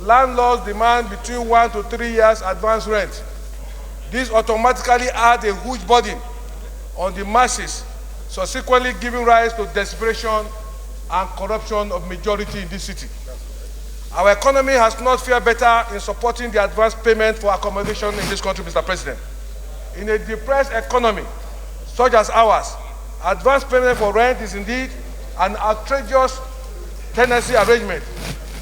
landlords demand between 1 to 3 years advance rent. This automatically adds a huge burden on the masses, subsequently giving rise to desperation and corruption of majority in this city. Our economy has not fared better in supporting the advance payment for accommodation in this country, Mr. President. In a depressed economy such as ours, advance payment for rent is indeed an outrageous tenancy arrangement,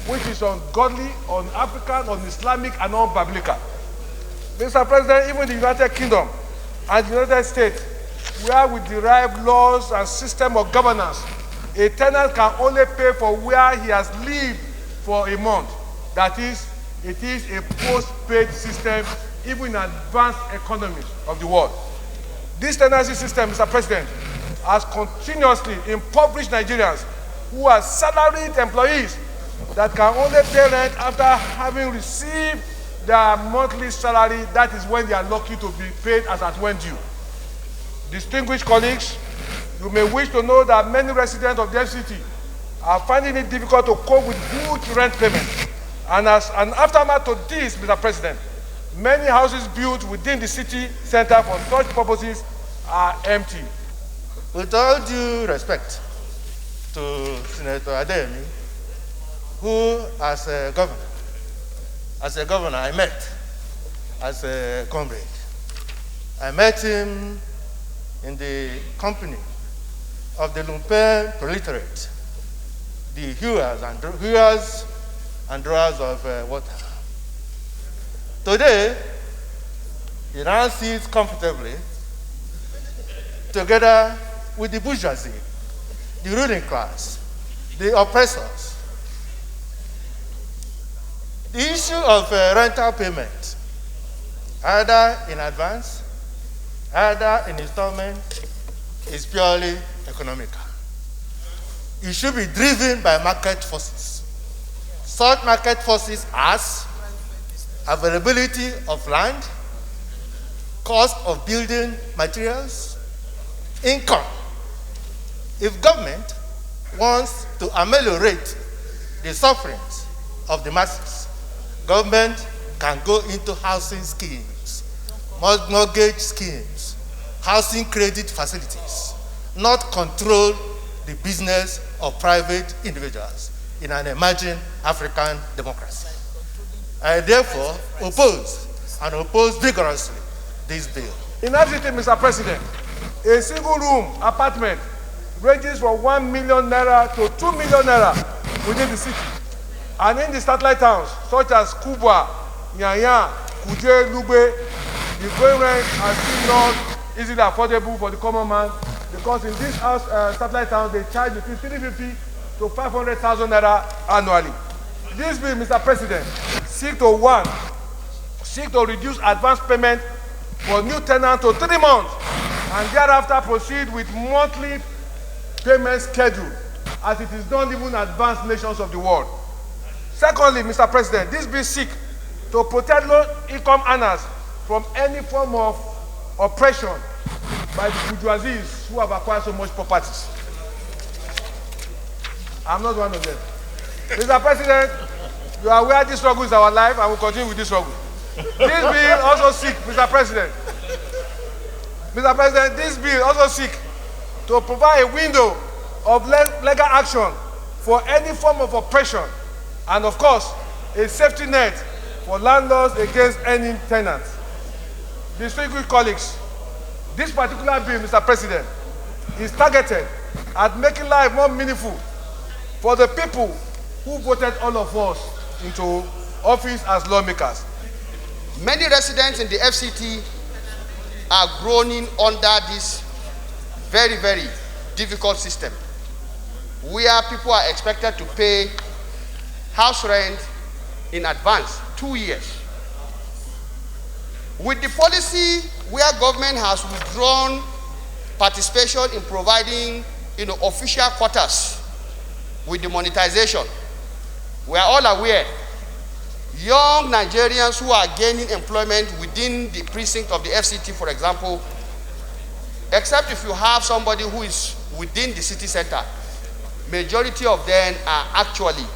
which is ungodly, un-African, un-Islamic, and un-biblical. Mr. President, even the United Kingdom and the United States, where we derive laws and system of governance, a tenant can only pay for where he has lived for a month. That is, it is a post-paid system, even in advanced economies of the world. This tenancy system, Mr. President, has continuously impoverished Nigerians who are salaried employees that can only pay rent after having received their monthly salary. That is when they are lucky to be paid as at when due. Distinguished colleagues, you may wish to know that many residents of the FCT are finding it difficult to cope with huge rent payments. And as an aftermath to this, Mr. President, many houses built within the city center for such purposes are empty. With all due respect to Senator Adeyemi, who as a governor I met as a comrade. I met him in the company of the lumpen proletariat, the hewers and drawers of water. Today, he now sits comfortably together with the bourgeoisie, the ruling class, the oppressors. The issue of rental payment, either in advance, either in installment, is purely economical. It should be driven by market forces. Such market forces as availability of land, cost of building materials, income. If government wants to ameliorate the sufferings of the masses, government can go into housing schemes, mortgage schemes, housing credit facilities, not control the business of private individuals in an emerging African democracy. I therefore oppose vigorously this bill. In FCT, Mr. President, a single room apartment ranges from 1 million naira to 2 million naira within the city. And in the satellite towns, such as Kubwa, Nyanya, Kuje, Lube, the going rents are still not easily affordable for the common man, because in these satellite towns, they charge between 350 to 500,000 naira annually. This bill, Mr. President, seek to reduce advance payment for new tenants to 3 months, and thereafter proceed with monthly payment schedule, as it is done even in advanced nations of the world. Secondly, Mr. President, this bill seeks to protect low-income earners from any form of oppression by the bourgeoisies who have acquired so much properties. I'm not one of them. Mr. President, you are aware this struggle is our life, and we'll continue with this struggle. This bill also seeks, Mr. President, this bill also seeks to provide a window of legal action for any form of oppression, and of course, a safety net for landlords against any tenants. Distinguished colleagues, this particular bill, Mr. President, is targeted at making life more meaningful for the people who voted all of us into office as lawmakers. Many residents in the FCT are groaning under this very, very difficult system, where people are expected to pay house rent in advance, 2 years. With the policy where government has withdrawn participation in providing official quarters with the monetization, we are all aware young Nigerians who are gaining employment within the precinct of the FCT, for example, except if you have somebody who is within the city center, majority of them are actually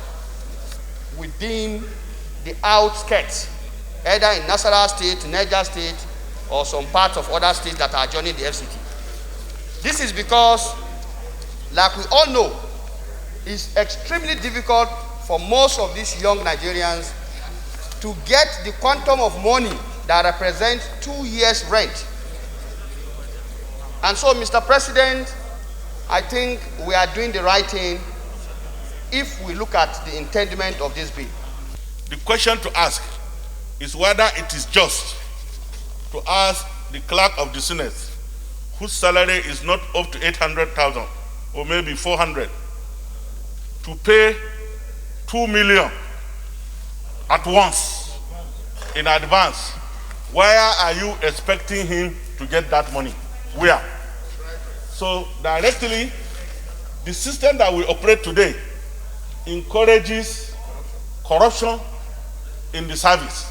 within the outskirts, either in Nasarawa State, Niger State, or some parts of other states that are joining the FCT. This is because, like we all know, it's extremely difficult for most of these young Nigerians to get the quantum of money that represents 2 years' rent. And so, Mr. President, I think we are doing the right thing if we look at the intendment of this bill. The question to ask is whether it is just to ask the clerk of the Senate, whose salary is not up to 800,000 or maybe 400, to pay 2 million at once in advance. Where are you expecting him to get that money? Where? So directly, the system that we operate today encourages corruption in the service.